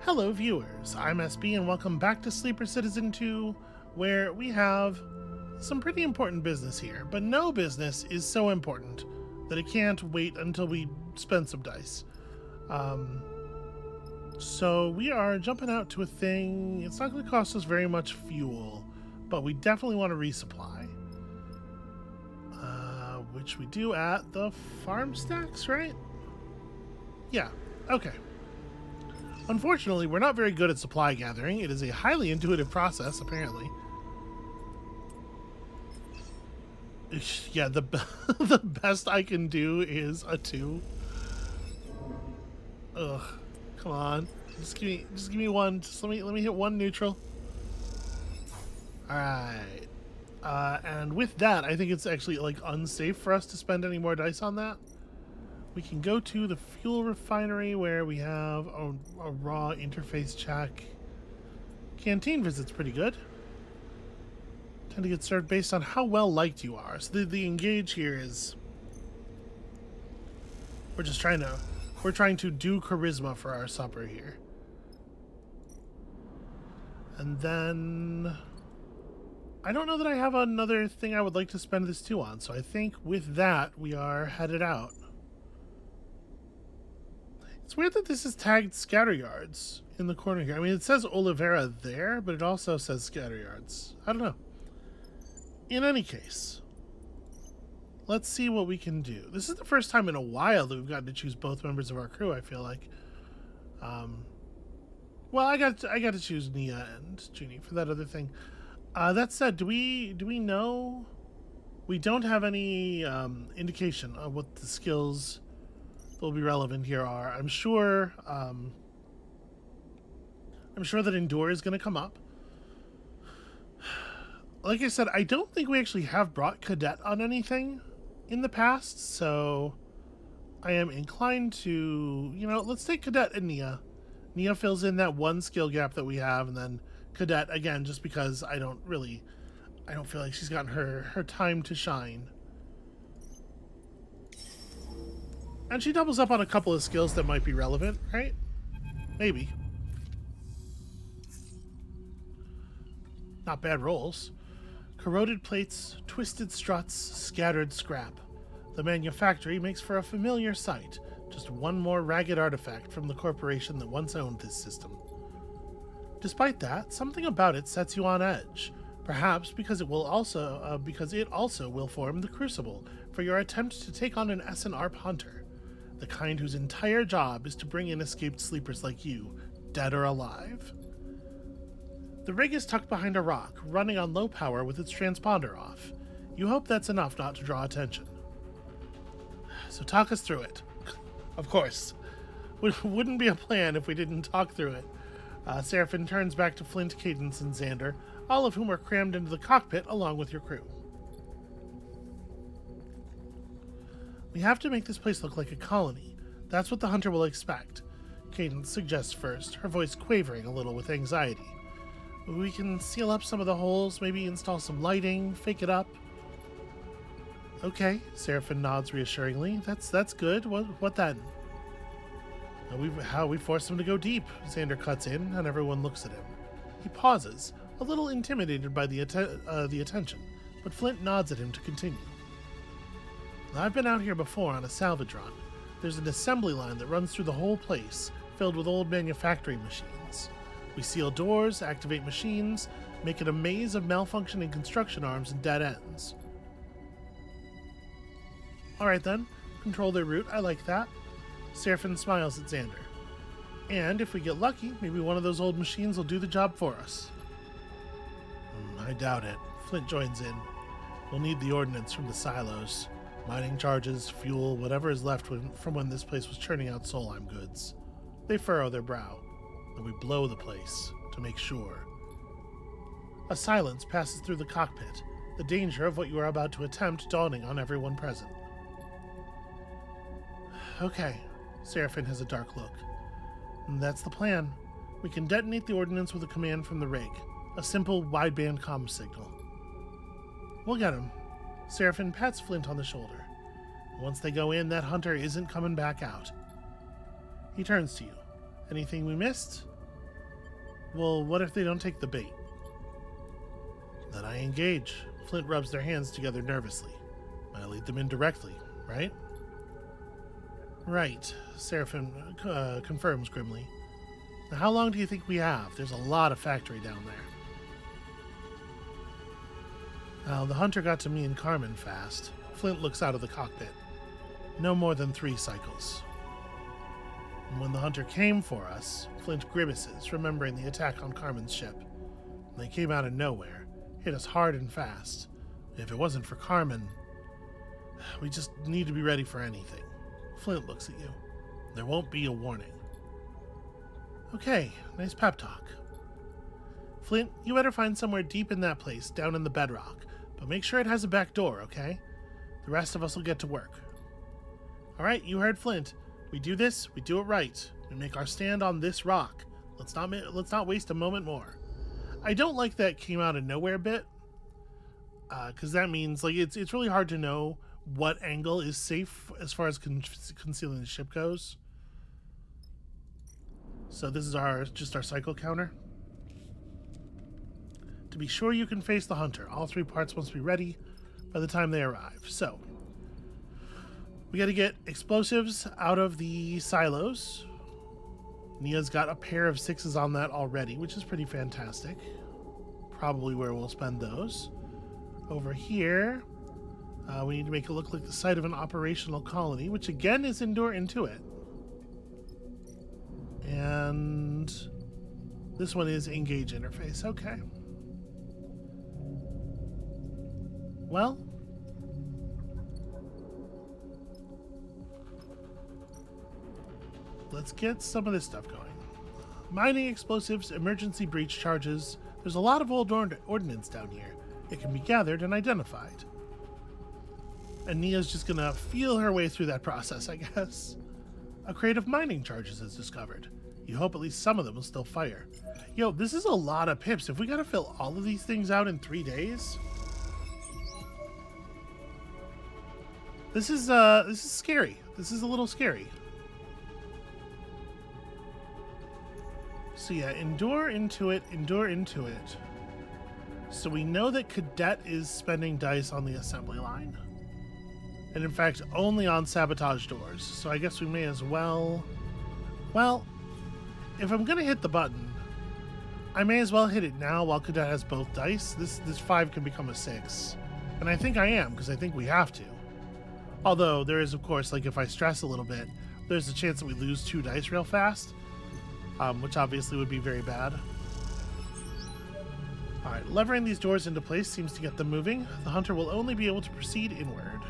Hello viewers, I'm SB and welcome back to Sleeper Citizen 2, where we have some pretty important business here, but no business is so important that it can't wait until we spend some dice. So we are jumping out to a thing. It's not going to cost us very much fuel, but we definitely want to resupply. Which we do at the farm stacks, right? Yeah, okay. Unfortunately, we're not very good at supply gathering. It is a highly intuitive process, apparently. Yeah, the the best I can do is a 2. Ugh, come on. Just give me one. Just let me hit one neutral. All right. And with that, I think it's actually like unsafe for us to spend any more dice on that. We can go to the fuel refinery where we have a raw interface check. Canteen visit's pretty good. Tend to get served based on how well liked you are. So the engage here is we're trying to do charisma for our supper here. And then I don't know that I have another thing I would like to spend this 2 on, so I think with that we are headed out. It's weird that this is tagged scatter yards in the corner here. I mean, it says Olivera there, but it also says scatter yards. I don't know. In any case, let's see what we can do. This is the first time in a while that we've gotten to choose both members of our crew, I feel like. Well, I got to choose Nia and Junie for that other thing. That said, do we know? We don't have any indication of what the skills that will be relevant here are. I'm sure that Endure is going to come up. Like I said, I don't think we actually have brought Cadet on anything in the past, so I am inclined to, let's take Cadet and Nia. Nia fills in that one skill gap that we have, and then Cadet, again, just because I don't feel like she's gotten her time to shine. And she doubles up on a couple of skills that might be relevant, right? Maybe. Not bad rolls. Corroded plates, twisted struts, scattered scrap. The manufactory makes for a familiar sight. Just one more ragged artifact from the corporation that once owned this system. Despite that, something about it sets you on edge. Perhaps because it also will form the crucible for your attempt to take on an S&ARP hunter. The kind whose entire job is to bring in escaped sleepers like you, dead or alive. The rig is tucked behind a rock, running on low power with its transponder off. You hope that's enough not to draw attention. So talk us through it. Of course. Wouldn't be a plan if we didn't talk through it. Seraphin turns back to Flint, Cadence, and Xander, all of whom are crammed into the cockpit along with your crew. We have to make this place look like a colony. That's what the hunter will expect. Cadence suggests first, her voice quavering a little with anxiety. We can seal up some of the holes, maybe install some lighting, fake it up. Okay, Seraphin nods reassuringly. That's good. What then? How we force him to go deep. Xander cuts in, and everyone looks at him. He pauses, a little intimidated by the attention, but Flint nods at him to continue. I've been out here before on a salvage run. There's an assembly line that runs through the whole place, filled with old manufactory machines. We seal doors, activate machines, make it a maze of malfunctioning construction arms and dead ends. Alright then, control their route, I like that. Seraphin smiles at Xander. And if we get lucky, maybe one of those old machines will do the job for us. I doubt it. Flint joins in. We'll need the ordnance from the silos. Mining charges, fuel, whatever is left from when this place was churning out Solheim goods. They furrow their brow. And we blow the place, to make sure. A silence passes through the cockpit, the danger of what you are about to attempt dawning on everyone present. Okay, Seraphin has a dark look. And that's the plan. We can detonate the ordnance with a command from the rig, a simple wideband comm signal. We'll get him. Seraphin pats Flint on the shoulder. Once they go in, that hunter isn't coming back out. He turns to you. Anything we missed? Well, what if they don't take the bait? Then I engage. Flint rubs their hands together nervously. I lead them in directly, right? Right, Seraphim confirms grimly. Now, how long do you think we have? There's a lot of factory down there. Now, the hunter got to me and Carmen fast. Flint looks out of the cockpit. No more than 3 cycles. And when the hunter came for us, Flint grimaces, remembering the attack on Carmen's ship. They came out of nowhere, hit us hard and fast. If it wasn't for Carmen, we just need to be ready for anything. Flint looks at you. There won't be a warning. Okay, nice pep talk. Flint, you better find somewhere deep in that place, down in the bedrock. But make sure it has a back door, okay? The rest of us will get to work. Alright, you heard Flint. We do this, we do it right. We make our stand on this rock. Let's not waste a moment more. I don't like that came out of nowhere bit. Because that means, like, it's really hard to know what angle is safe as far as concealing the ship goes. So this is just our cycle counter. To be sure you can face the hunter, all 3 parts must be ready by the time they arrive. So, we got to get explosives out of the silos. Nia's got a pair of 6s on that already, which is pretty fantastic. Probably where we'll spend those. Over here, we need to make it look like the site of an operational colony, which again is Endure Intuit. And this one is Engage Interface. Okay. Well, let's get some of this stuff going. Mining explosives, emergency breach charges. There's a lot of old ordnance down here. It can be gathered and identified. And Nia's just gonna feel her way through that process, I guess. A crate of mining charges is discovered. You hope at least some of them will still fire. Yo, this is a lot of pips. If we gotta fill all of these things out in 3 days... This is scary. This is a little scary. So yeah, endure into it. So we know that Cadet is spending dice on the assembly line. And in fact, only on sabotage doors. So I guess we may as well... Well, if I'm gonna hit the button, I may as well hit it now while Cadet has both dice. This 5 can become a 6. And I think I am, because I think we have to. Although, there is, of course, like, if I stress a little bit, there's a chance that we lose 2 dice real fast, which obviously would be very bad. Alright, levering these doors into place seems to get them moving. The hunter will only be able to proceed inward.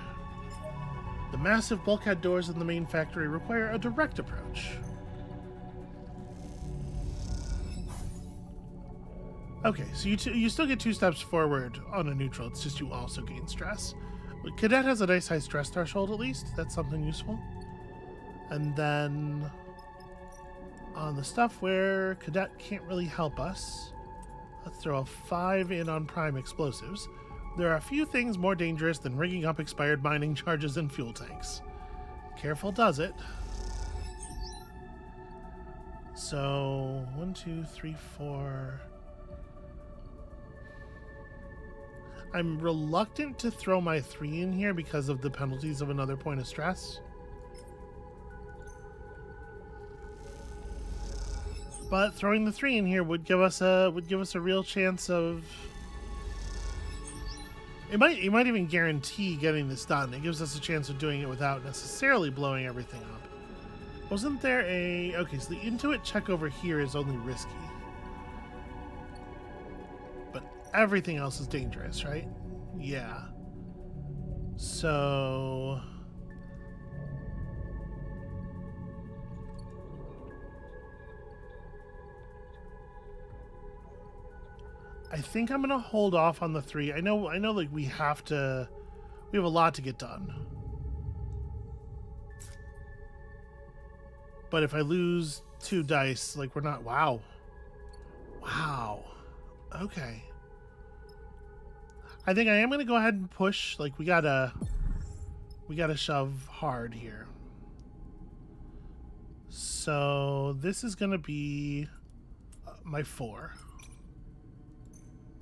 The massive bulkhead doors in the main factory require a direct approach. Okay, so you still get 2 steps forward on a neutral, it's just you also gain stress. Cadet has a nice high stress threshold, at least. That's something useful. And then on the stuff where Cadet can't really help us, let's throw a 5 in on prime explosives. There are a few things more dangerous than rigging up expired mining charges and fuel tanks. Careful does it. So 1, 2, 3, 4... I'm reluctant to throw my 3 in here because of the penalties of another point of stress. But throwing the 3 in here would give us a real chance of... It might even guarantee getting this done. It gives us a chance of doing it without necessarily blowing everything up. Wasn't there a... Okay, so the Intuit check over here is only risky. Everything else is dangerous, right? Yeah. So... I think I'm gonna hold off on the 3. I know like we have a lot to get done. But if I lose 2 dice, like we're not... Wow. Okay. I think I am going to go ahead and push. Like, we gotta shove hard here. So this is going to be my 4.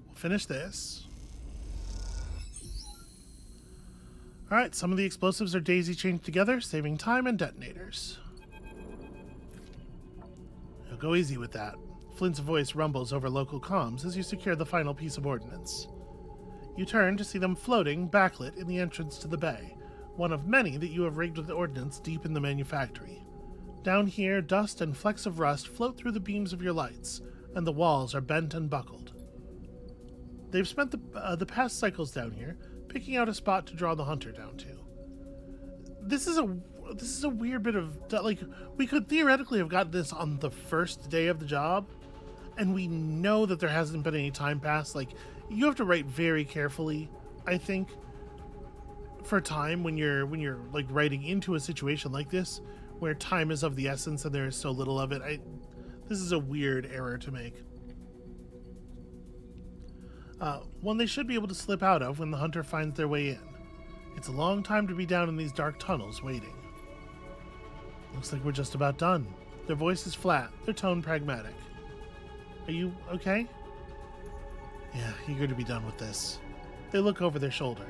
We'll finish this. Alright, some of the explosives are daisy chained together, saving time and detonators. Now go easy with that. Flint's voice rumbles over local comms as you secure the final piece of ordnance. You turn to see them floating, backlit, in the entrance to the bay, one of many that you have rigged with ordnance deep in the manufactory. Down here, dust and flecks of rust float through the beams of your lights, and the walls are bent and buckled. They've spent the past cycles down here, picking out a spot to draw the hunter down to. This is a weird bit of, like, we could theoretically have got this on the first day of the job, and we know that there hasn't been any time passed. Like, you have to write very carefully, I think, for time when you're like writing into a situation like this, where time is of the essence and there is so little of it. This is a weird error to make. One they should be able to slip out of when the hunter finds their way in. It's a long time to be down in these dark tunnels waiting. Looks like we're just about done. Their voice is flat, their tone pragmatic. Are you okay? Yeah, eager to be done with this. They look over their shoulder.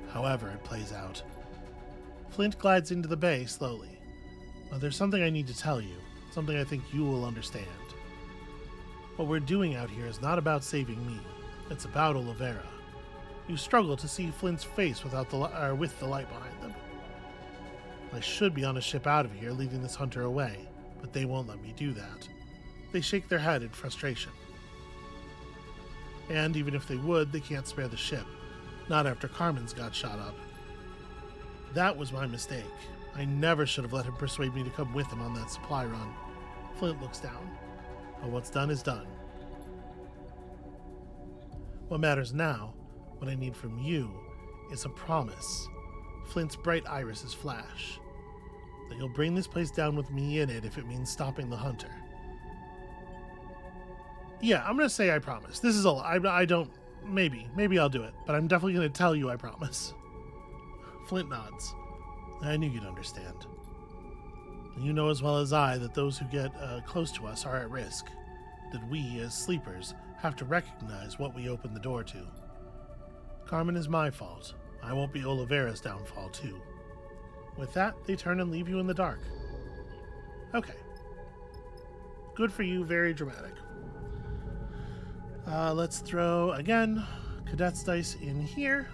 However it plays out. Flint glides into the bay slowly. Well, there's something I need to tell you, something I think you will understand. What we're doing out here is not about saving me. It's about Olivera. You struggle to see Flint's face with the light behind them. I should be on a ship out of here, leading this hunter away, but they won't let me do that. They shake their head in frustration. And even if they would, they can't spare the ship. Not after Carmen's got shot up. That was my mistake. I never should have let him persuade me to come with him on that supply run. Flint looks down. But what's done is done. What matters now, what I need from you, is a promise. Flint's bright irises flash. That you'll bring this place down with me in it if it means stopping the hunter. Yeah, I'm going to say I promise. This is I don't... Maybe I'll do it, but I'm definitely going to tell you I promise. Flint nods. I knew you'd understand. You know as well as I that those who get close to us are at risk. That we, as sleepers, have to recognize what we open the door to. Carmen is my fault. I won't be Olivera's downfall, too. With that, they turn and leave you in the dark. Okay. Good for you, very dramatic. Let's throw, again, Cadet's Dice in here.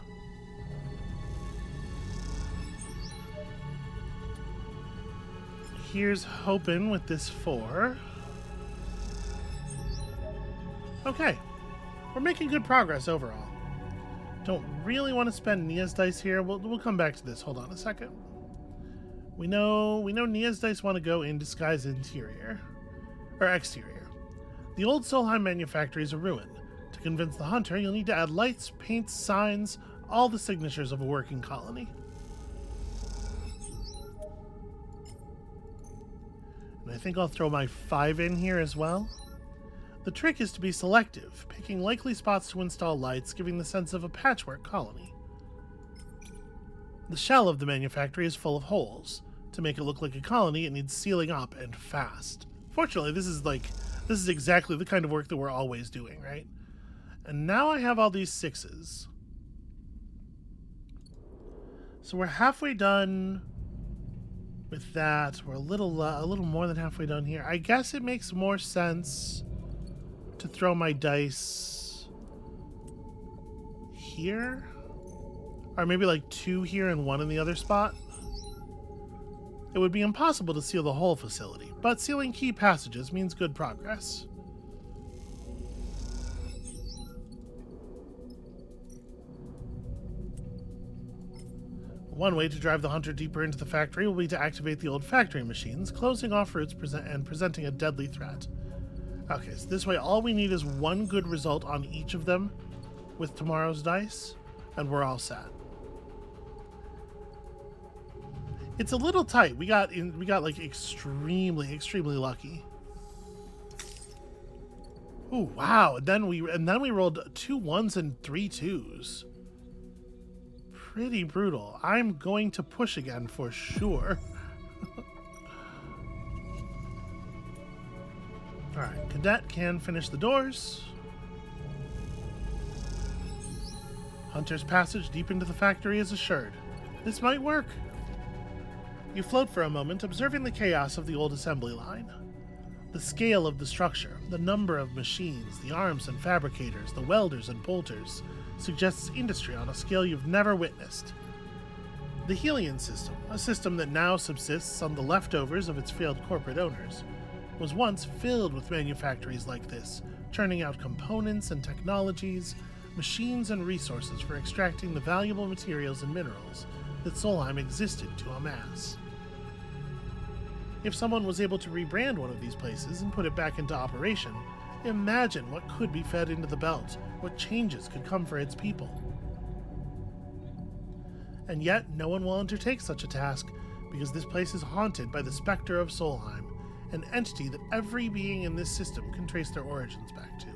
Here's hoping with this 4. Okay. We're making good progress overall. Don't really want to spend Nia's dice here. We'll come back to this. Hold on a second. We know Nia's dice want to go in disguise interior. Or exterior. The old Solheim manufactory is a ruin. To convince the hunter, you'll need to add lights, paints, signs, all the signatures of a working colony. And I think I'll throw my 5 in here as well. The trick is to be selective, picking likely spots to install lights, giving the sense of a patchwork colony. The shell of the manufactory is full of holes. To make it look like a colony, it needs sealing up and fast. Fortunately, this is exactly the kind of work that we're always doing, right? And now I have all these 6s. So we're halfway done with that. We're a little more than halfway done here. I guess it makes more sense to throw my dice here, or maybe like 2 here and 1 in the other spot. It would be impossible to seal the whole facility, but sealing key passages means good progress. One way to drive the hunter deeper into the factory will be to activate the old factory machines, closing off routes and presenting a deadly threat. Okay, so this way all we need is 1 good result on each of them with tomorrow's dice, and we're all set. It's a little tight. We got like extremely lucky. Oh wow! And then we rolled 2 1s and 3 2s. Pretty brutal. I'm going to push again for sure. Alright, Cadet can finish the doors. Hunter's passage deep into the factory is assured. This might work. You float for a moment, observing the chaos of the old assembly line. The scale of the structure, the number of machines, the arms and fabricators, the welders and bolters, suggests industry on a scale you've never witnessed. The Helion system, a system that now subsists on the leftovers of its failed corporate owners, was once filled with manufactories like this, churning out components and technologies, machines and resources for extracting the valuable materials and minerals that Solheim existed to amass. If someone was able to rebrand one of these places and put it back into operation, imagine what could be fed into the belt, what changes could come for its people. And yet, no one will undertake such a task, because this place is haunted by the specter of Solheim, an entity that every being in this system can trace their origins back to.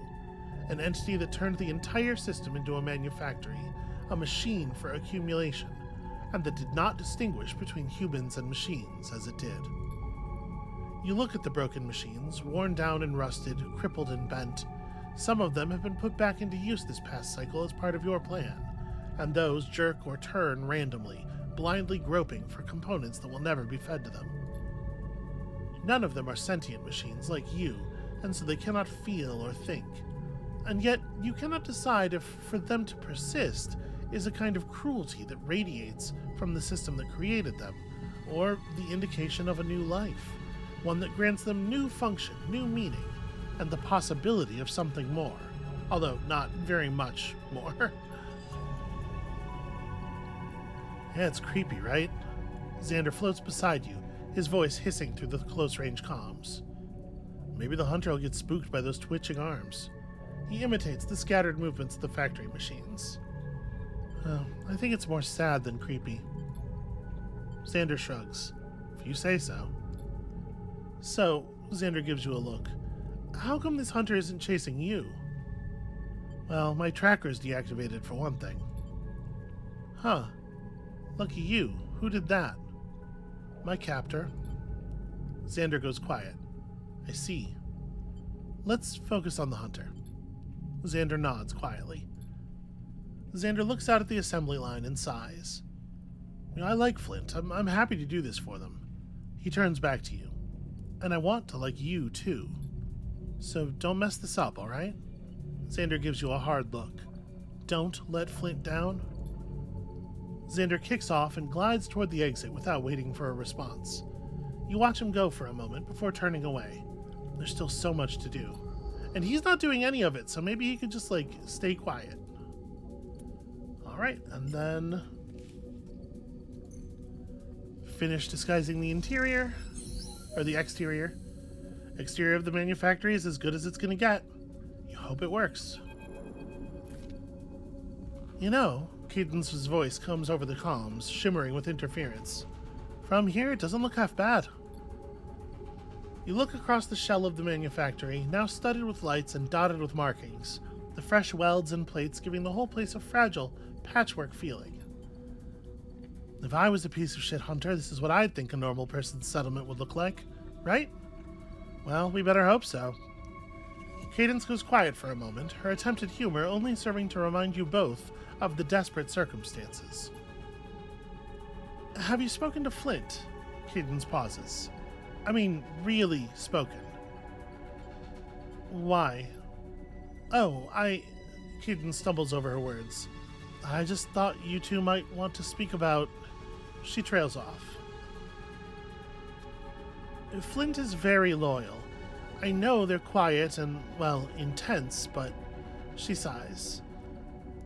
An entity that turned the entire system into a manufactory, a machine for accumulation, and that did not distinguish between humans and machines as it did. You look at the broken machines, worn down and rusted, crippled and bent. Some of them have been put back into use this past cycle as part of your plan, and those jerk or turn randomly, blindly groping for components that will never be fed to them. None of them are sentient machines like you, and so they cannot feel or think. And yet, you cannot decide if for them to persist is a kind of cruelty that radiates from the system that created them, or the indication of a new life, one that grants them new function, new meaning, and the possibility of something more, although not very much more. Yeah, it's creepy, right? Xander floats beside you, his voice hissing through the close-range comms. Maybe the hunter will get spooked by those twitching arms. He imitates the scattered movements of the factory machines. I think it's more sad than creepy. Xander shrugs. If you say so. So, Xander gives you a look. How come this hunter isn't chasing you? Well, my tracker's deactivated for one thing. Huh. Lucky you. Who did that? My captor. Xander goes quiet. I see. Let's focus on the hunter. Xander nods quietly. Xander looks out at the assembly line and sighs. I like Flint. I'm happy to do this for them. He turns back to you. And I want to like you, too. So don't mess this up, all right? Xander gives you a hard look. Don't let Flint down. Xander kicks off and glides toward the exit without waiting for a response. You watch him go for a moment before turning away. There's still so much to do. And he's not doing any of it, so maybe he could just, stay quiet. Alright, and then finish disguising the interior, or the exterior. Exterior of the manufactory is as good as it's gonna get. You hope it works. You know, Cadence's voice comes over the comms, shimmering with interference. From here, it doesn't look half bad. You look across the shell of the manufactory, now studded with lights and dotted with markings, the fresh welds and plates giving the whole place a fragile, patchwork feeling. If I was a piece of shit hunter, this is what I'd think a normal person's settlement would look like, right? Well, we better hope so. Cadence goes quiet for a moment, her attempt at humor only serving to remind you both of the desperate circumstances. Have you spoken to Flint? Cadence pauses. I mean, really spoken. Why? Oh, Cadence stumbles over her words. I just thought you two might want to speak about... She trails off. Flint is very loyal. I know they're quiet and, well, intense, but... She sighs.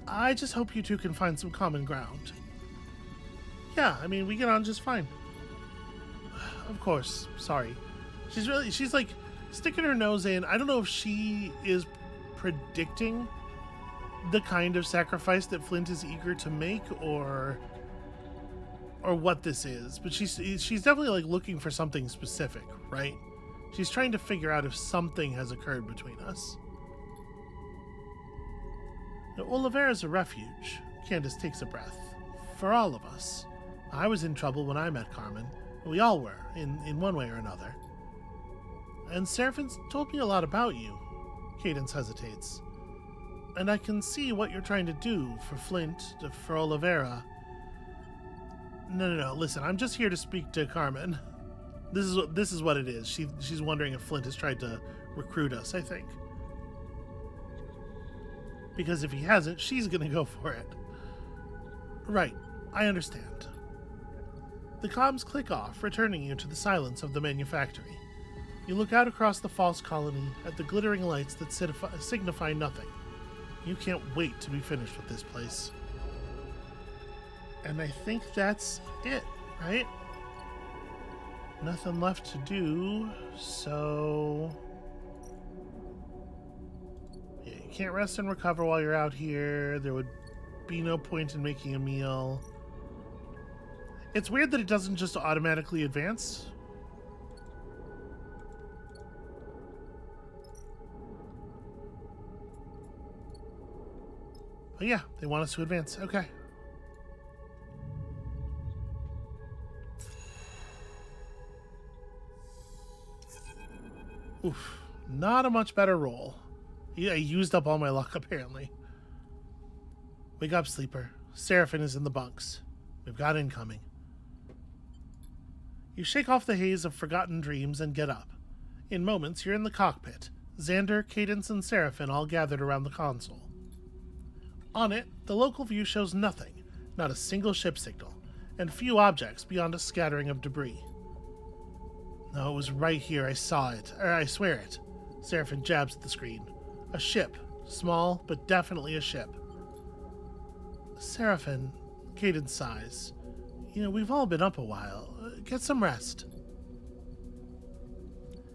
I just hope you two can find some common ground. Yeah, I mean, we get on just fine. Of course, sorry. She's like sticking her nose in. I don't know if she is predicting the kind of sacrifice that Flint is eager to make or what this is, but she's definitely looking for something specific, right? She's trying to figure out if something has occurred between us. Now, Olivera's a refuge. Candace takes a breath. For all of us. I was in trouble when I met Carmen. We all were, in one way or another. And Seraphin's told me a lot about you. Cadence hesitates. And I can see what you're trying to do for Flint, for Olivera. No. Listen, I'm just here to speak to Carmen. This is what it is. She's wondering if Flint has tried to recruit us, I think. Because if he hasn't, she's going to go for it. Right. I understand. The comms click off, returning you to the silence of the manufactory. You look out across the false colony at the glittering lights that signify nothing. You can't wait to be finished with this place. And I think that's it, right? Nothing left to do, so... Yeah, you can't rest and recover while you're out here. There would be no point in making a meal. It's weird that it doesn't just automatically advance. But yeah, they want us to advance. Okay. Oof. Not a much better roll. Yeah, I used up all my luck, apparently. Wake up, sleeper. Seraphin is in the bunks. We've got incoming. You shake off the haze of forgotten dreams and get up. In moments, you're in the cockpit. Xander, Cadence, and Seraphin all gathered around the console. On it, the local view shows nothing, not a single ship signal, and few objects beyond a scattering of debris. No, it was right here. I saw it. I swear it. Seraphin jabs at the screen. A ship. Small, but definitely a ship. Seraphin, Cadence sighs. You know, we've all been up a while. Get some rest.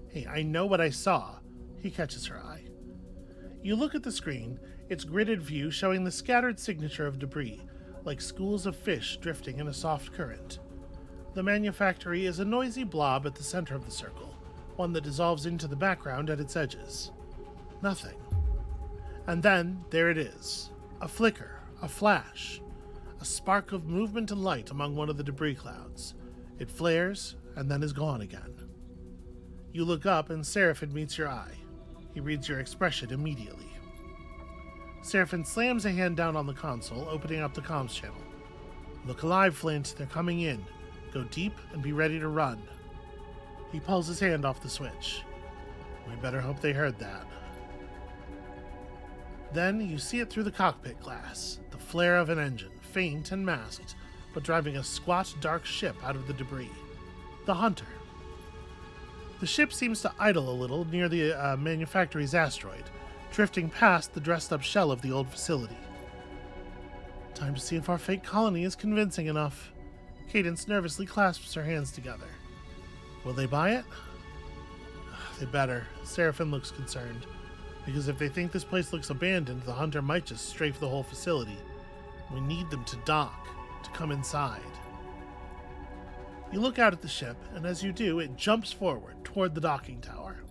Hey, I know what I saw. He catches her eye. You look at the screen, its gridded view showing the scattered signature of debris, like schools of fish drifting in a soft current. The manufactory is a noisy blob at the center of the circle, one that dissolves into the background at its edges. Nothing. And then, there it is. A flicker, a flash, a spark of movement and light among one of the debris clouds. It flares, and then is gone again. You look up, and Seraphin meets your eye. He reads your expression immediately. Seraphin slams a hand down on the console, opening up the comms channel. Look alive, Flint. They're coming in. Go deep and be ready to run. He pulls his hand off the switch. We better hope they heard that. Then you see it through the cockpit glass, the flare of an engine, faint and masked, but driving a squat, dark ship out of the debris. The Hunter. The ship seems to idle a little near the manufactory's asteroid, drifting past the dressed-up shell of the old facility. Time to see if our fake colony is convincing enough. Cadence nervously clasps her hands together. Will they buy it? They better. Seraphin looks concerned. Because if they think this place looks abandoned, the Hunter might just strafe the whole facility. We need them to dock, to come inside. You look out at the ship, and as you do, it jumps forward toward the docking tower.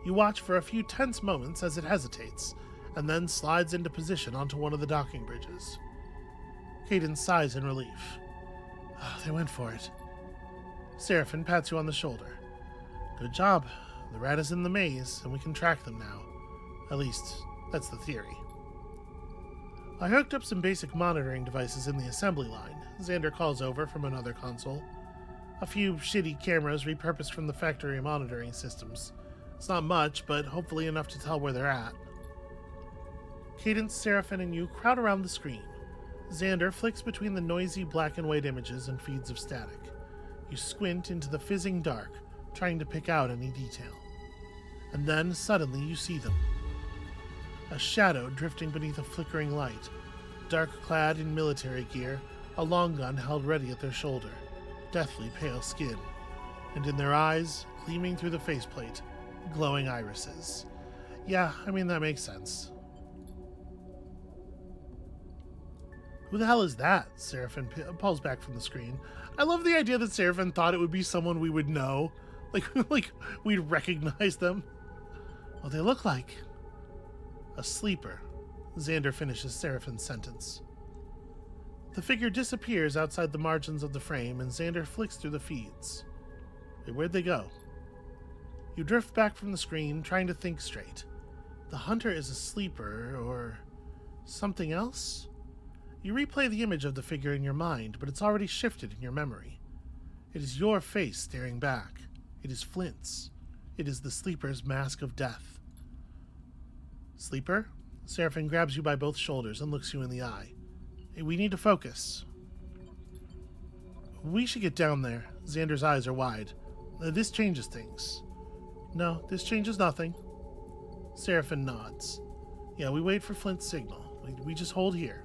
You watch for a few tense moments as it hesitates, and then slides into position onto one of the docking bridges. Cadence sighs in relief. Oh, they went for it. Seraphin pats you on the shoulder. Good job. The rat is in the maze, and we can track them now. At least, that's the theory. I hooked up some basic monitoring devices in the assembly line, Xander calls over from another console. A few shitty cameras repurposed from the factory monitoring systems. It's not much, but hopefully enough to tell where they're at. Cadence, Seraphin, and you crowd around the screen. Xander flicks between the noisy black and white images and feeds of static. You squint into the fizzing dark, trying to pick out any detail. And then, suddenly, you see them. A shadow drifting beneath a flickering light, dark-clad in military gear, a long gun held ready at their shoulder, deathly pale skin, and in their eyes, gleaming through the faceplate, glowing irises. Yeah, I mean, that makes sense. Who the hell is that? Seraphin pulls back from the screen. I love the idea that Seraphin thought it would be someone we would know. Like we'd recognize them. What they look like? A sleeper. Xander finishes Seraphin's sentence. The figure disappears outside the margins of the frame, and Xander flicks through the feeds. Wait, where'd they go? You drift back from the screen, trying to think straight. The hunter is a sleeper, or something else? You replay the image of the figure in your mind, but it's already shifted in your memory. It is your face staring back. It is Flint's. It is the sleeper's mask of death. Sleeper? Seraphin grabs you by both shoulders and looks you in the eye. Hey, we need to focus. We should get down there. Xander's eyes are wide. This changes things. No, this changes nothing. Seraphin nods. Yeah, we wait for Flint's signal. We just hold here.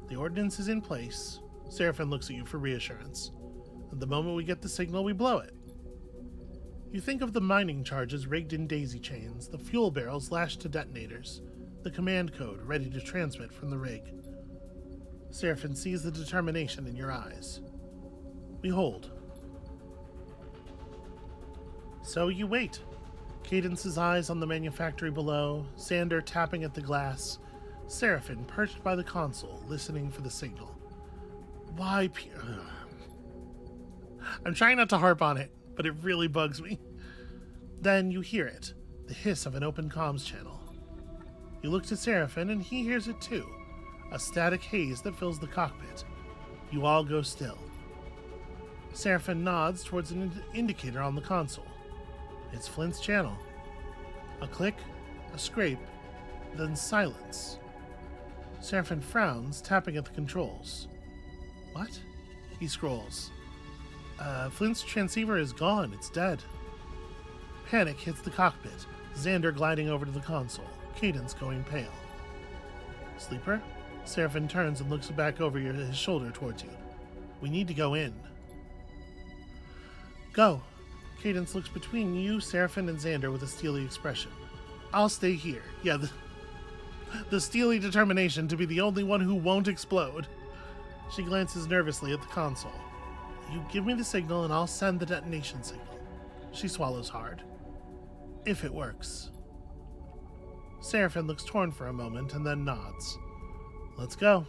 The ordnance is in place. Seraphin looks at you for reassurance. And the moment we get the signal, we blow it. You think of the mining charges rigged in daisy chains, the fuel barrels lashed to detonators, the command code ready to transmit from the rig. Seraphin sees the determination in your eyes. We hold. So you wait. Cadence's eyes on the manufactory below, Xander tapping at the glass, Seraphin perched by the console, listening for the signal. Why, I'm trying not to harp on it, but it really bugs me. Then you hear it, the hiss of an open comms channel. You look to Seraphin, and he hears it too, a static haze that fills the cockpit. You all go still. Seraphin nods towards an indicator on the console. It's Flint's channel. A click, a scrape, then silence. Seraphin frowns, tapping at the controls. What? He scrolls. Flint's transceiver is gone. It's dead. Panic hits the cockpit, Xander gliding over to the console, Cadence going pale. Sleeper? Seraphin turns and looks back over his shoulder towards you. We need to go in. Go. Cadence looks between you, Seraphin, and Xander with a steely expression. I'll stay here. Yeah, the steely determination to be the only one who won't explode. She glances nervously at the console. You give me the signal and I'll send the detonation signal. She swallows hard. If it works. Seraphin looks torn for a moment and then nods. Let's go.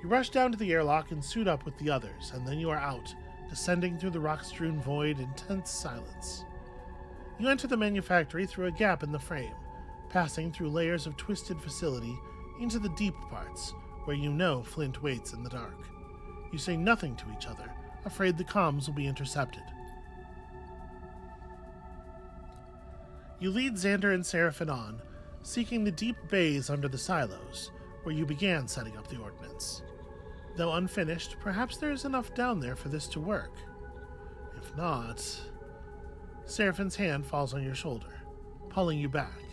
You rush down to the airlock and suit up with the others, and then you are out, descending through the rock-strewn void in tense silence. You enter the manufactory through a gap in the frame, passing through layers of twisted facility into the deep parts, where you know Flint waits in the dark. You say nothing to each other, afraid the comms will be intercepted. You lead Xander and Seraphin on, seeking the deep bays under the silos, where you began setting up the ordnance. Though unfinished, perhaps there is enough down there for this to work. If not... Seraphin's hand falls on your shoulder, pulling you back.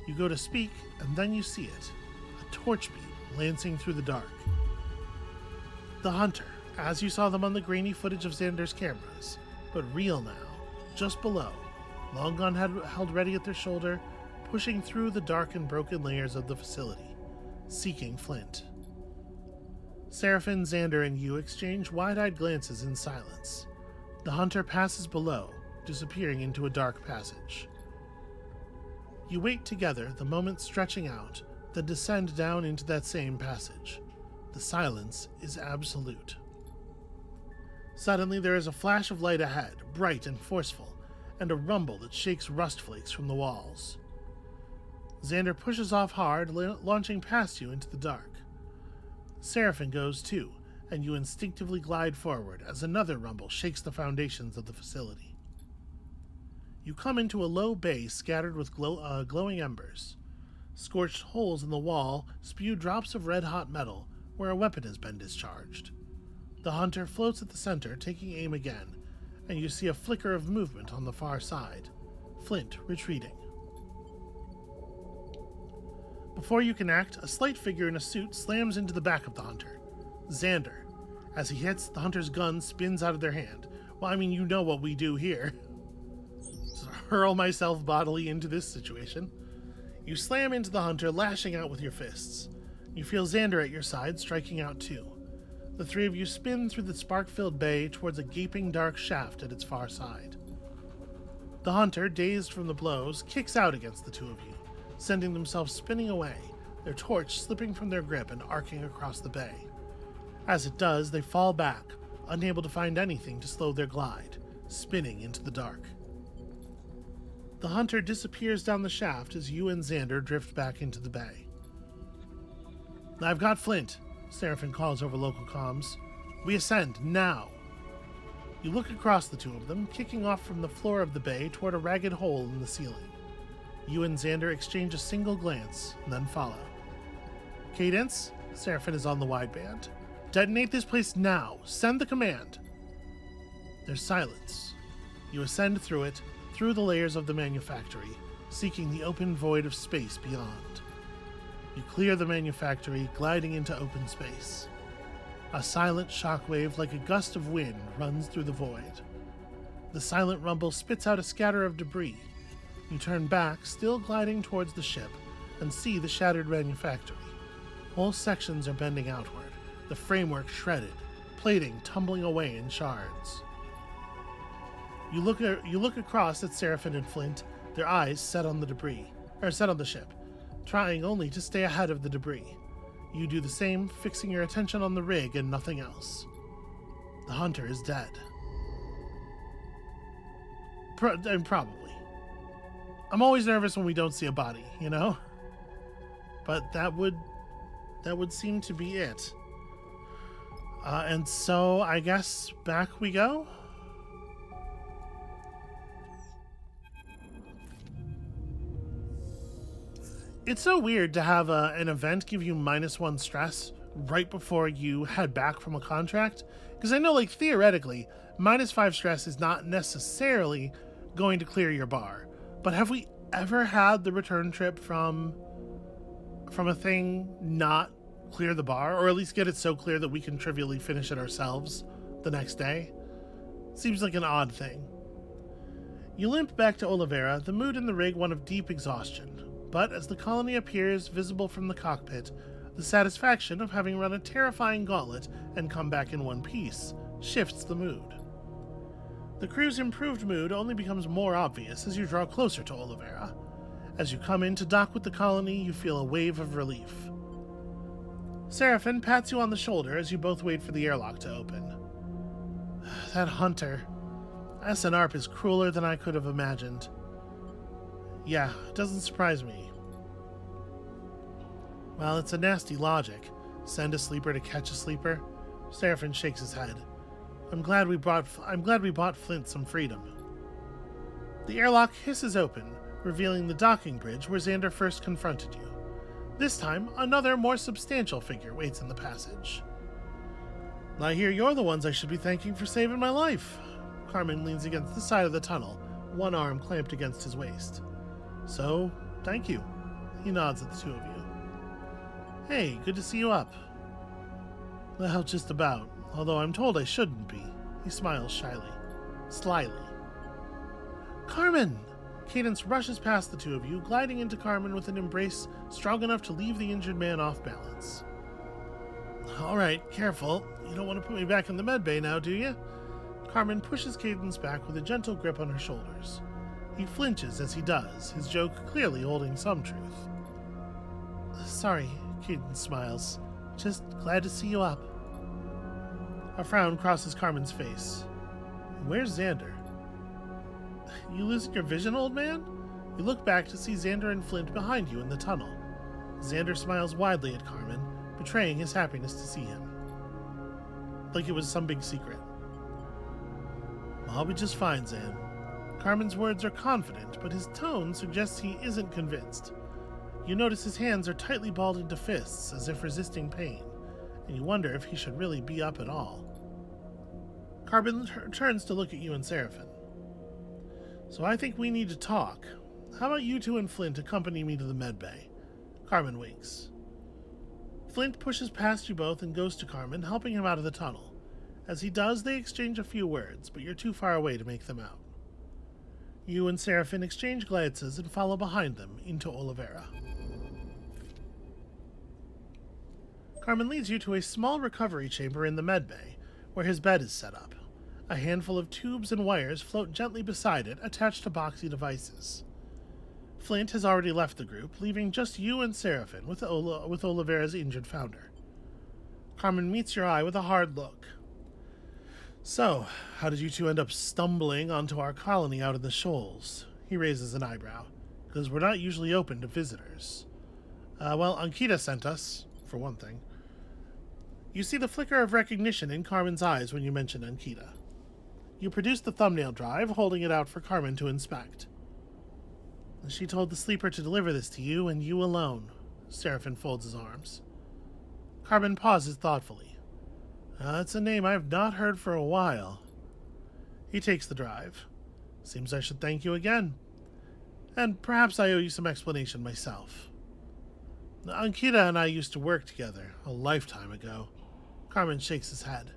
You go to speak, and then you see it, a torch beam lancing through the dark. The hunter, as you saw them on the grainy footage of Xander's cameras, but real now, just below, long gun held ready at their shoulder, pushing through the dark and broken layers of the facility, seeking Flint. Seraphin, Xander, and you exchange wide-eyed glances in silence. The hunter passes below, disappearing into a dark passage. You wait together, the moments stretching out, then descend down into that same passage. The silence is absolute. Suddenly there is a flash of light ahead, bright and forceful, and a rumble that shakes rust flakes from the walls. Xander pushes off hard, launching past you into the dark. Seraphin goes too, and you instinctively glide forward as another rumble shakes the foundations of the facility. You come into a low bay scattered with glowing embers. Scorched holes in the wall spew drops of red-hot metal where a weapon has been discharged. The hunter floats at the center, taking aim again, and you see a flicker of movement on the far side. Flint retreating. Before you can act, a slight figure in a suit slams into the back of the hunter. Xander. As he hits, the hunter's gun spins out of their hand. Well, I mean, you know what we do here. Just hurl myself bodily into this situation. You slam into the hunter, lashing out with your fists. You feel Xander at your side, striking out too. The three of you spin through the spark-filled bay towards a gaping dark shaft at its far side. The hunter, dazed from the blows, kicks out against the two of you, sending themselves spinning away, their torch slipping from their grip and arcing across the bay. As it does, they fall back, unable to find anything to slow their glide, spinning into the dark. The hunter disappears down the shaft as you and Xander drift back into the bay. "I've got Flint," Seraphin calls over local comms. "We ascend, now." You look across the two of them, kicking off from the floor of the bay toward a ragged hole in the ceiling. You and Xander exchange a single glance, and then follow. "Cadence," Seraphin is on the wideband. "Detonate this place now. Send the command." There's silence. You ascend through it, through the layers of the manufactory, seeking the open void of space beyond. You clear the manufactory, gliding into open space. A silent shockwave like a gust of wind runs through the void. The silent rumble spits out a scatter of debris. You turn back, still gliding towards the ship, and see the shattered manufactory. Whole sections are bending outward, the framework shredded, plating tumbling away in shards. You look across at Seraphin and Flint, their eyes set on the ship, trying only to stay ahead of the debris. You do the same, fixing your attention on the rig and nothing else. The hunter is dead. Probably. I'm always nervous when we don't see a body, you know? But that would seem to be it. And so I guess back we go? It's so weird to have an event give you -1 stress right before you head back from a contract. Because I know, like, theoretically, -5 stress is not necessarily going to clear your bar. But have we ever had the return trip from a thing not clear the bar? Or at least get it so clear that we can trivially finish it ourselves the next day? Seems like an odd thing. You limp back to Olivera, the mood in the rig one of deep exhaustion. But as the colony appears visible from the cockpit, the satisfaction of having run a terrifying gauntlet and come back in one piece shifts the mood. The crew's improved mood only becomes more obvious as you draw closer to Olivera. As you come in to dock with the colony, you feel a wave of relief. Seraphin pats you on the shoulder as you both wait for the airlock to open. That hunter. SNARP is crueler than I could have imagined. Yeah, it doesn't surprise me. Well, it's a nasty logic. Send a sleeper to catch a sleeper. Seraphin shakes his head. I'm glad we bought Flint some freedom. The airlock hisses open, revealing the docking bridge where Xander first confronted you. This time, another, more substantial figure waits in the passage. I hear you're the ones I should be thanking for saving my life. Carmen leans against the side of the tunnel, one arm clamped against his waist. So, thank you. He nods at the two of you. Hey, good to see you up. Well, just about, although I'm told I shouldn't be. He smiles slyly. Carmen! Cadence rushes past the two of you, gliding into Carmen with an embrace strong enough to leave the injured man off balance. All right, careful. You don't want to put me back in the medbay now, do you? Carmen pushes Cadence back with a gentle grip on her shoulders. He flinches as he does, his joke clearly holding some truth. Sorry, Cadence smiles. Just glad to see you up. A frown crosses Carmen's face. Where's Xander? You losing your vision, old man? You look back to see Xander and Flint behind you in the tunnel. Xander smiles widely at Carmen, betraying his happiness to see him. Like it was some big secret. I'll be just fine, Xan. Carmen's words are confident, but his tone suggests he isn't convinced. You notice his hands are tightly balled into fists, as if resisting pain, and you wonder if he should really be up at all. Carmen turns to look at you and Seraphin. So I think we need to talk. How about you two and Flint accompany me to the medbay? Carmen winks. Flint pushes past you both and goes to Carmen, helping him out of the tunnel. As he does, they exchange a few words, but you're too far away to make them out. You and Seraphin exchange glances and follow behind them into Olivera. Carmen leads you to a small recovery chamber in the medbay, where his bed is set up. A handful of tubes and wires float gently beside it, attached to boxy devices. Flint has already left the group, leaving just you and Seraphin with Olivera's injured founder. Carmen meets your eye with a hard look. So, how did you two end up stumbling onto our colony out in the shoals? He raises an eyebrow, because we're not usually open to visitors. Well, Ankita sent us, for one thing. You see the flicker of recognition in Carmen's eyes when you mention Ankita. You produce the thumbnail drive, holding it out for Carmen to inspect. She told the sleeper to deliver this to you, and you alone. Seraphin folds his arms. Carmen pauses thoughtfully. That's a name I've not heard for a while. He takes the drive. Seems I should thank you again. And perhaps I owe you some explanation myself. Ankita and I used to work together a lifetime ago. Carmen shakes his head.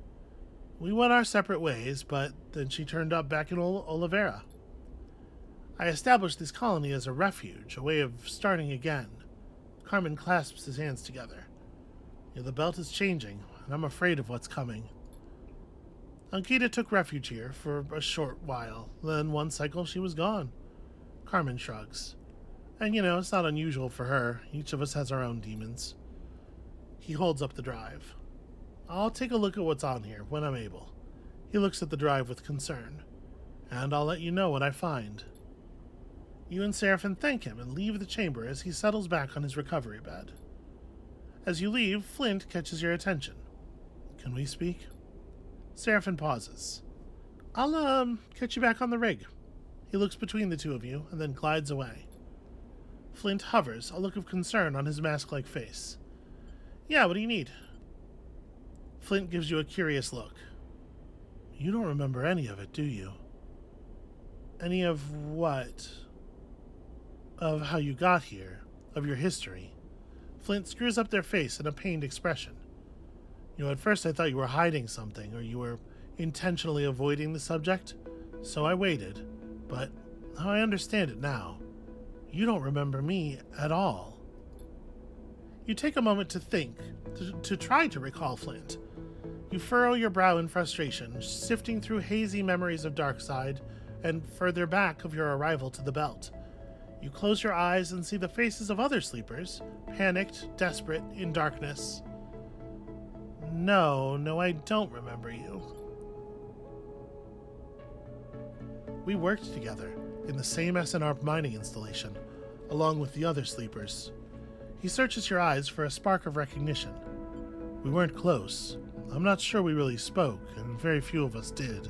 We went our separate ways, but then she turned up back in Olivera. I established this colony as a refuge, a way of starting again. Carmen clasps his hands together. The belt is changing, and I'm afraid of what's coming. Ankita took refuge here for a short while. Then one cycle she was gone. Carmen shrugs. And it's not unusual for her. Each of us has our own demons. He holds up the drive. I'll take a look at what's on here when I'm able. He looks at the drive with concern. And I'll let you know what I find. You and Seraphin thank him and leave the chamber as he settles back on his recovery bed. As you leave, Flint catches your attention. Can we speak? Seraphin pauses. I'll, catch you back on the rig. He looks between the two of you and then glides away. Flint hovers, a look of concern on his mask-like face. Yeah, what do you need? Flint gives you a curious look. You don't remember any of it, do you? Any of what? Of how you got here, of your history. Flint screws up their face in a pained expression. At first I thought you were hiding something, or you were intentionally avoiding the subject, so I waited. But I understand it now. You don't remember me at all. You take a moment to think, to try to recall Flint. You furrow your brow in frustration, sifting through hazy memories of Darkside and further back of your arrival to the Belt. You close your eyes and see the faces of other sleepers, panicked, desperate, in darkness. No, I don't remember you. We worked together in the same SNR mining installation, along with the other sleepers. He searches your eyes for a spark of recognition. We weren't close. I'm not sure we really spoke, and very few of us did.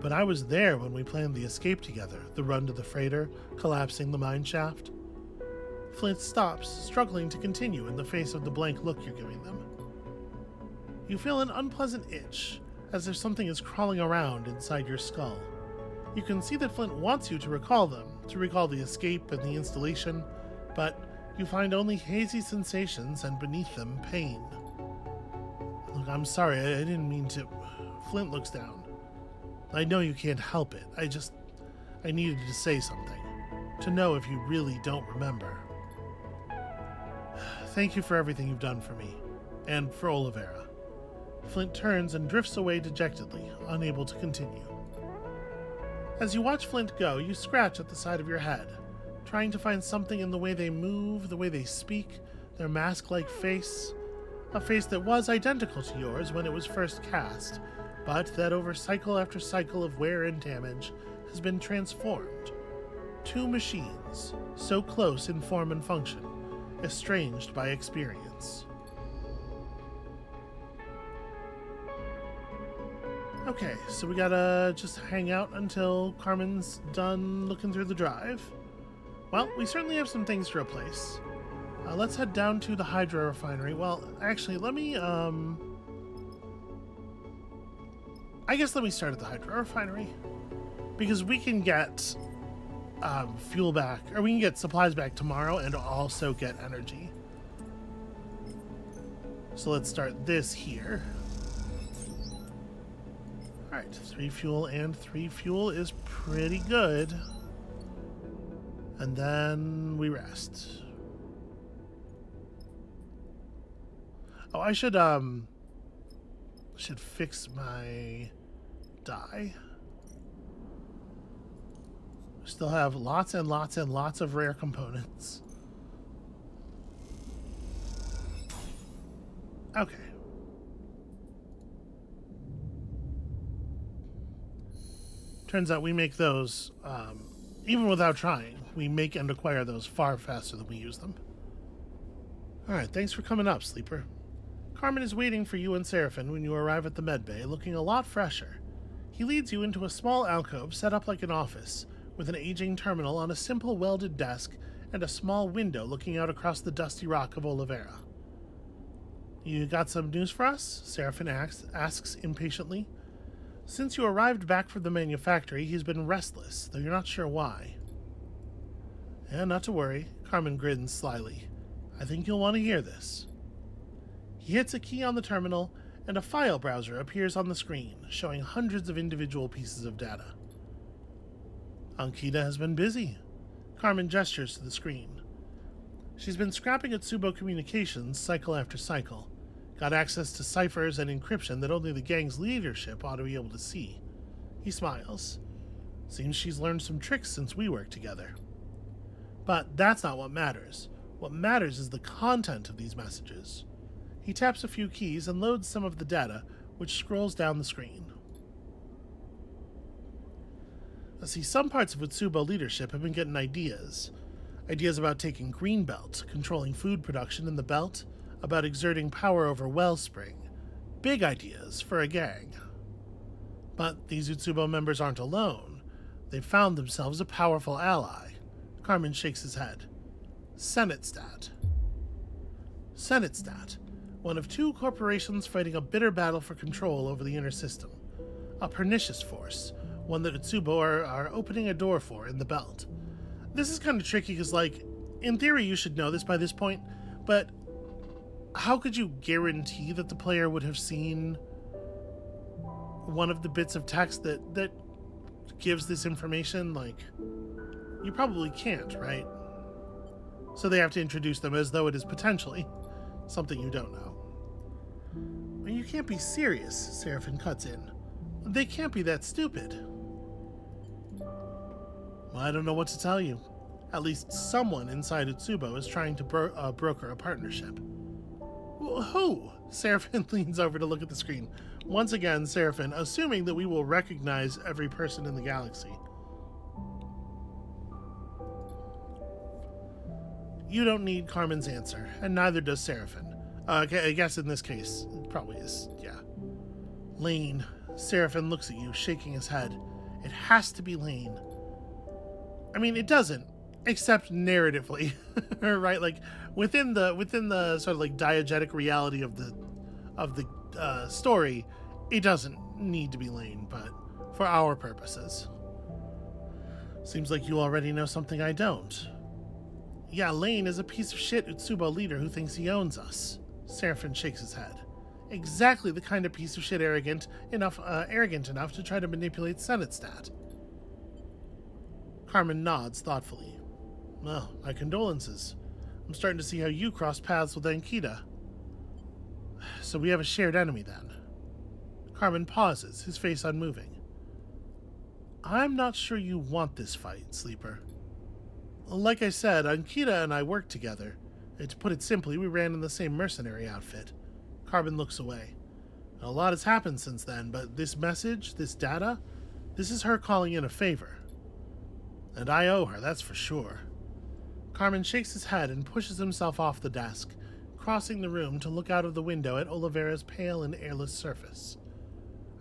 But I was there when we planned the escape together, the run to the freighter, collapsing the mine shaft. Flint stops, struggling to continue in the face of the blank look you're giving them. You feel an unpleasant itch, as if something is crawling around inside your skull. You can see that Flint wants you to recall them, to recall the escape and the installation, but you find only hazy sensations and beneath them, pain. Look, I'm sorry, I didn't mean to... Flint looks down. I know you can't help it. I needed to say something. To know if you really don't remember. Thank you for everything you've done for me. And for Olivera. Flint turns and drifts away dejectedly, unable to continue. As you watch Flint go, you scratch at the side of your head, trying to find something in the way they move, the way they speak, their mask-like face. A face that was identical to yours when it was first cast, but that over cycle after cycle of wear and damage has been transformed. Two machines, so close in form and function, estranged by experience. Okay, so we gotta just hang out until Carmen's done looking through the drive. Well, we certainly have some things to replace. Let's head down to the hydro refinery. Well, actually, let me start at the hydro refinery, because we can get fuel back, or we can get supplies back tomorrow and also get energy. So let's start this here. Alright, 3 fuel and 3 fuel is pretty good. And then we rest. Oh, I should fix my dye. Still have lots and lots and lots of rare components. Okay. Turns out we make those, even without trying, we make and acquire those far faster than we use them. Alright, thanks for coming up, Sleeper. Carmen is waiting for you and Seraphin when you arrive at the medbay, looking a lot fresher. He leads you into a small alcove set up like an office, with an aging terminal on a simple welded desk and a small window looking out across the dusty rock of Olivera. You got some news for us? Seraphin asks impatiently. Since you arrived back from the manufactory, he's been restless, though you're not sure why. Not to worry, Carmen grins slyly. I think you'll want to hear this. He hits a key on the terminal, and a file browser appears on the screen, showing hundreds of individual pieces of data. Ankita has been busy. Carmen gestures to the screen. She's been scrapping at Tsubo Communications cycle after cycle. Got access to ciphers and encryption that only the gang's leadership ought to be able to see. He smiles. Seems she's learned some tricks since we worked together. But that's not what matters. What matters is the content of these messages. He taps a few keys and loads some of the data, which scrolls down the screen. See, some parts of Utsubo leadership have been getting ideas. Ideas about taking Greenbelt, controlling food production in the belt, about exerting power over Wellspring. Big ideas for a gang. But these Utsubo members aren't alone. They've found themselves a powerful ally. Carmen shakes his head. Senatestat. Senatestat. One of two corporations fighting a bitter battle for control over the inner system. A pernicious force, one that Utsubo are opening a door for in the belt. This is kind of tricky because, in theory you should know this by this point, but how could you guarantee that the player would have seen one of the bits of text that gives this information? You probably can't, right? So they have to introduce them as though it is potentially something you don't know. You can't be serious, Seraphin cuts in. They can't be that stupid. Well, I don't know what to tell you. At least someone inside Utsubo is trying to broker a partnership. Well, who? Seraphin leans over to look at the screen. Once again, Seraphin, assuming that we will recognize every person in the galaxy. You don't need Carmen's answer, and neither does Seraphin. I guess in this case, it probably is, yeah. Lane. Seraphin looks at you, shaking his head. It has to be Lane. I mean, it doesn't, except narratively, right? Within the sort of diegetic reality of the story, it doesn't need to be Lane, but for our purposes. Seems like you already know something I don't. Yeah, Lane is a piece of shit Utsubo leader who thinks he owns us. Seraphin shakes his head. Exactly the kind of piece of shit arrogant enough to try to manipulate Senatestat. Carmen nods thoughtfully. Well, my condolences. I'm starting to see how you crossed paths with Ankita. So we have a shared enemy then. Carmen pauses, his face unmoving. I'm not sure you want this fight, Sleeper. Like I said, Ankita and I worked together. To put it simply, we ran in the same mercenary outfit. Carmen looks away. A lot has happened since then, but this message, this data, this is her calling in a favor. And I owe her, that's for sure. Carmen shakes his head and pushes himself off the desk, crossing the room to look out of the window at Olivera's pale and airless surface.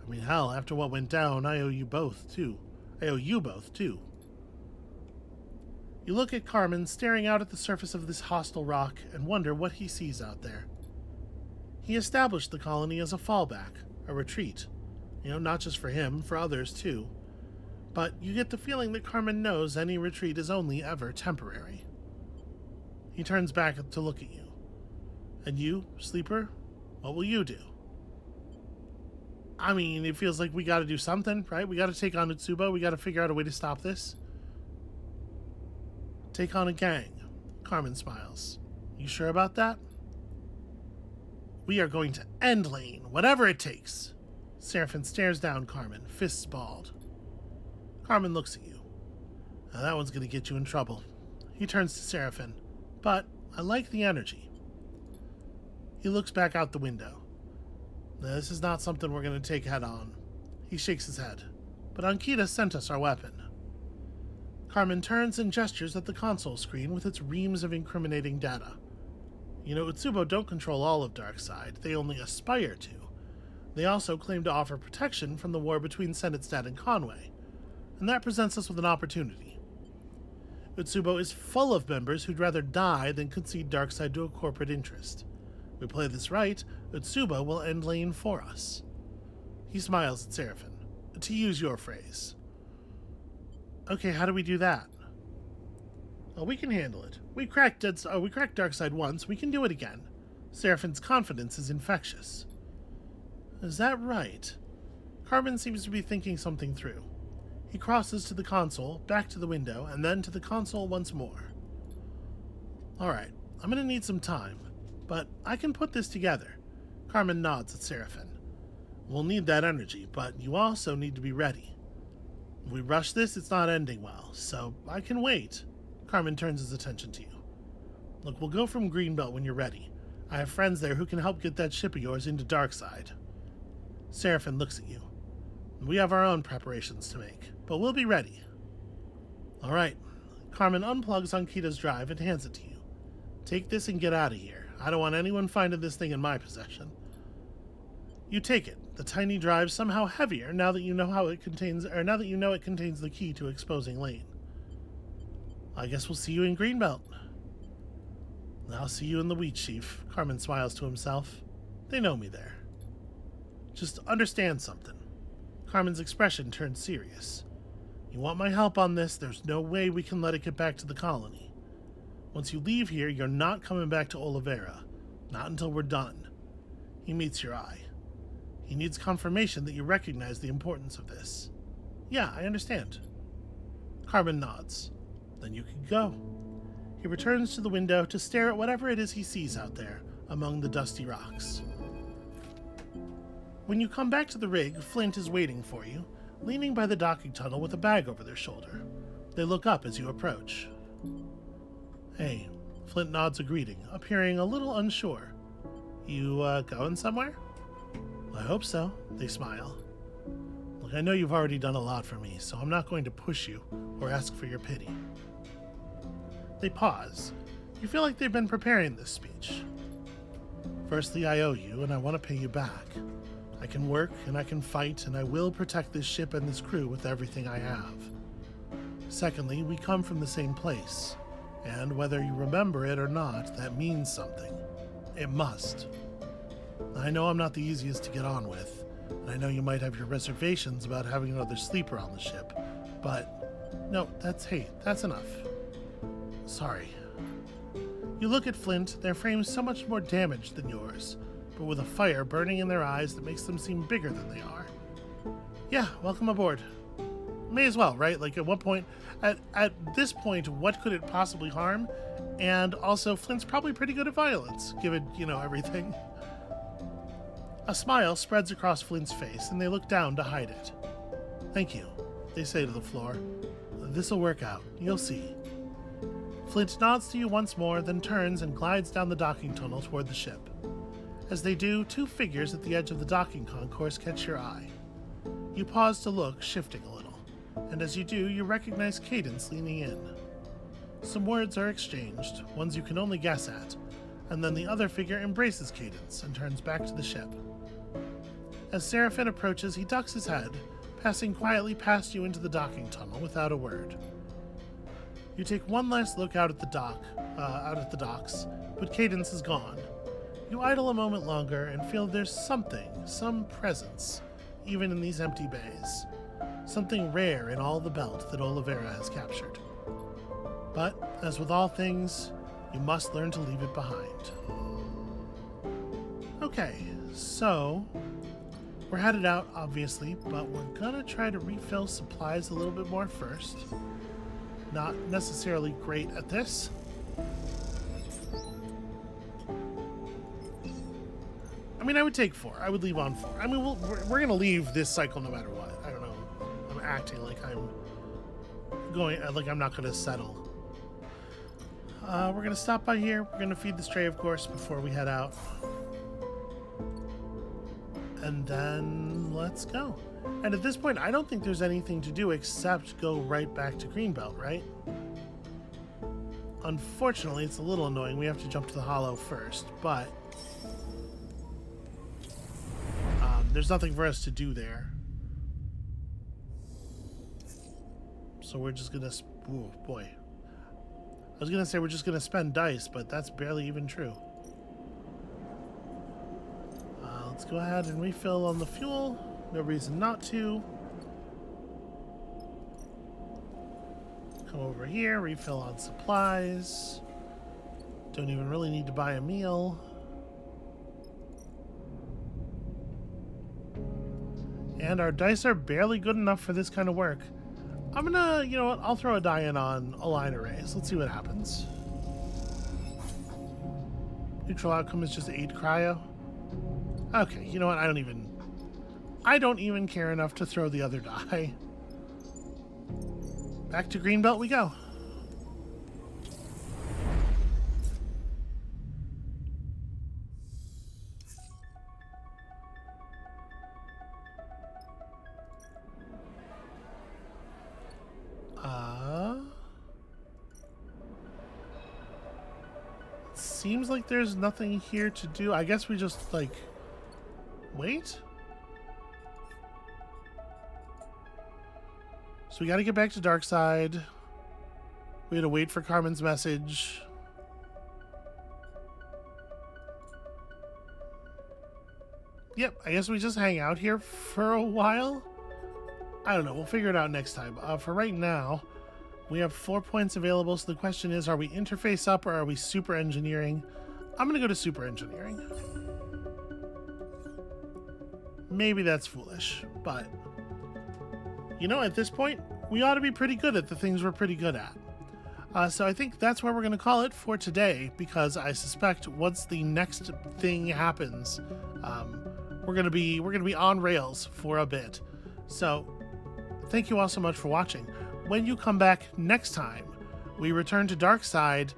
I mean, hell, after what went down, I owe you both, too. You look at Carmen staring out at the surface of this hostile rock and wonder what he sees out there. He established the colony as a fallback, a retreat. Not just for him, for others too. But you get the feeling that Carmen knows any retreat is only ever temporary. He turns back to look at you. And you, Sleeper, what will you do? I mean, it feels like we gotta do something, right? We gotta take on Utsubo, we gotta figure out a way to stop this. Take on a gang. Carmen smiles. You sure about that? We are going to end Lane, whatever it takes. Seraphin stares down Carmen, fists balled. Carmen looks at you. Now that one's going to get you in trouble. He turns to Seraphin. But I like the energy. He looks back out the window. Now, this is not something we're going to take head on. He shakes his head. but Ankita sent us our weapon. Carmen turns and gestures at the console screen with its reams of incriminating data. You know, Utsubo don't control all of Darkseid, they only aspire to. They also claim to offer protection from the war between Senatstad and Conway, and that presents us with an opportunity. Utsubo is full of members who'd rather die than concede Darkseid to a corporate interest. We play this right, Utsubo will end Lane for us. He smiles at Seraphim. To use your phrase. Okay, how do we do that? Oh, we can handle it. We cracked Darkseid once, we can do it again. Seraphim's confidence is infectious. Is that right? Carmen seems to be thinking something through. He crosses to the console, back to the window, and then to the console once more. Alright, I'm gonna need some time, but I can put this together. Carmen nods at Seraphim. We'll need that energy, but you also need to be ready. If we rush this, it's not ending well, so I can wait. Carmen turns his attention to you. Look, we'll go from Greenbelt when you're ready. I have friends there who can help get that ship of yours into Darkseid. Seraphim looks at you. We have our own preparations to make, but we'll be ready. All right. Carmen unplugs Ankita's drive and hands it to you. Take this and get out of here. I don't want anyone finding this thing in my possession. You take it. The tiny drive somehow heavier now that you know it contains the key to exposing Lane. I guess we'll see you in Greenbelt. I'll see you in the wheat sheaf. Carmen smiles to himself. They know me there. Just understand something. Carmen's expression turned serious. You want my help on this, there's no way we can let it get back to the colony. Once you leave here, you're not coming back to Olivera. Not until we're done. He meets your eye. He needs confirmation that you recognize the importance of this. Yeah, I understand. Carmen nods. Then you can go. He returns to the window to stare at whatever it is he sees out there among the dusty rocks. When you come back to the rig, Flint is waiting for you, leaning by the docking tunnel with a bag over their shoulder. They look up as you approach. Hey, Flint nods a greeting, appearing a little unsure. You, going somewhere? I hope so, they smile. Look, I know you've already done a lot for me, so I'm not going to push you or ask for your pity. They pause. You feel like they've been preparing this speech. Firstly, I owe you, and I want to pay you back. I can work, and I can fight, and I will protect this ship and this crew with everything I have. Secondly, we come from the same place, and whether you remember it or not, that means something. It must. I know I'm not the easiest to get on with, and I know you might have your reservations about having another sleeper on the ship, but no, that's enough. Sorry. You look at Flint, their frames so much more damaged than yours, but with a fire burning in their eyes that makes them seem bigger than they are. Yeah, welcome aboard. May as well, right? Like, at what point, at this point, what could it possibly harm? And also, Flint's probably pretty good at violence, given, everything. A smile spreads across Flint's face, and they look down to hide it. Thank you, they say to the floor. This'll work out. You'll see. Flint nods to you once more, then turns and glides down the docking tunnel toward the ship. As they do, two figures at the edge of the docking concourse catch your eye. You pause to look, shifting a little, and as you do, you recognize Cadence leaning in. Some words are exchanged, ones you can only guess at, and then the other figure embraces Cadence and turns back to the ship. As Seraphim approaches, he ducks his head, passing quietly past you into the docking tunnel without a word. You take one last look out at the docks, but Cadence is gone. You idle a moment longer and feel there's some presence, even in these empty bays. Something rare in all the belt that Olivera has captured. But, as with all things, you must learn to leave it behind. Okay, so we're headed out, obviously, but we're gonna try to refill supplies a little bit more first. Not necessarily great at this. I mean, I would take 4. I would leave on 4. I mean, we're going to leave this cycle no matter what. I don't know. I'm acting like I'm not going to settle. We're going to stop by here. We're going to feed the stray, of course, before we head out. And then let's go. And at this point, I don't think there's anything to do except go right back to Greenbelt, right? Unfortunately, it's a little annoying. We have to jump to the hollow first, but there's nothing for us to do there. So we're just gonna... Ooh, boy. I was gonna say we're just gonna spend dice, but that's barely even true. Let's go ahead and refill on the fuel. No reason not to. Come over here, refill on supplies. Don't even really need to buy a meal. And our dice are barely good enough for this kind of work. I'm gonna, you know what, I'll throw a die in on align arrays. Let's see what happens. Neutral outcome is just 8 cryo. Okay, you know what, I don't even care enough to throw the other die. Back to Greenbelt we go. Seems like there's nothing here to do. I guess we just, like, wait? So we gotta get back to Darkside. We had to wait for Carmen's message. Yep, I guess we just hang out here for a while. I don't know, we'll figure it out next time. For right now, we have 4 points available, so the question is, are we interface up or are we super engineering? I'm gonna go to super engineering. Maybe that's foolish, but you know, at this point, we ought to be pretty good at the things we're pretty good at. So I think that's where we're gonna call it for today, because I suspect once the next thing happens, we're gonna be on rails for a bit. So thank you all so much for watching. When you come back next time, we return to Darkside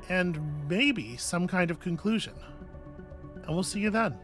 and maybe some kind of conclusion. And we'll see you then.